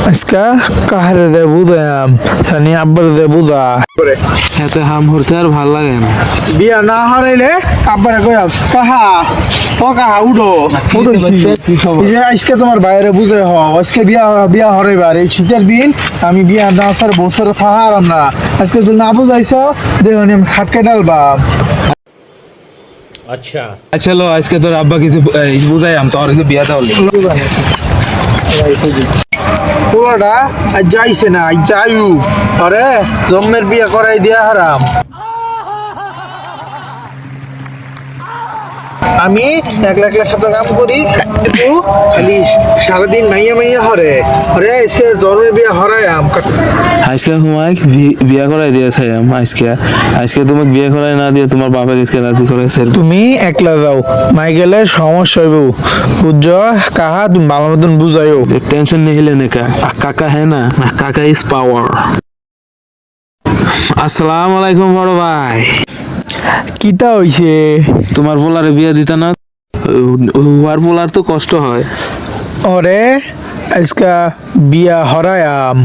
আজকা কাহারে দে বুঝাম জানি আব্বার দে বুঝা এত হাম হরতে আর ভাল লাগে না। বিয়া না হারাইলে আব্বারে কইয়াম কাহা ও কাহা উঠো আজকে তোমার বাইরে বুঝে আজকে বিয়া বিয়া হরাইবার এই শীতের দিন আমি বিয়া না আসার বছরে থাকারাম না আজকে যদি না বুঝাইছ দেখো আমি খাটকে ডালবাম अच्छा চলো আজকে তোর আব্বা কিছু বুঝাইয়াম তোর কিছু বিয়া দাও পোলাটা আজ যাইছে না আজ যাইউ আরে জম্মের বিয়া করাই দিয়া হারাম আমি একলা একলা সাথে কাম করি কিন্তু খালি সারাদিন মাইয়া মাইয়া হরে হরে আজকে জন্মের বিয়া হরাইয়াম আজকে তোমায় বিয়া করাই দিয়েছে আজকে আজকে তোমাকে বিয়ে করাই না দিয়ে তোমার বাবা আজকে রাজি করেছে। তুমি একলা যাও মাই গেলে সমস্যা হইব বুঝছ কাহা তুমি ভালো মতন বুঝাইও টেনশন नहीं लेने का काका है ना काका इज पावर। আসসালামু আলাইকুম বড় ভাই। কিতা হইছে তোমার পোলারে বিয়ে দিতা না আর পোলার তো কষ্ট হয়। ওরে আজকা বিয়া হরায়াম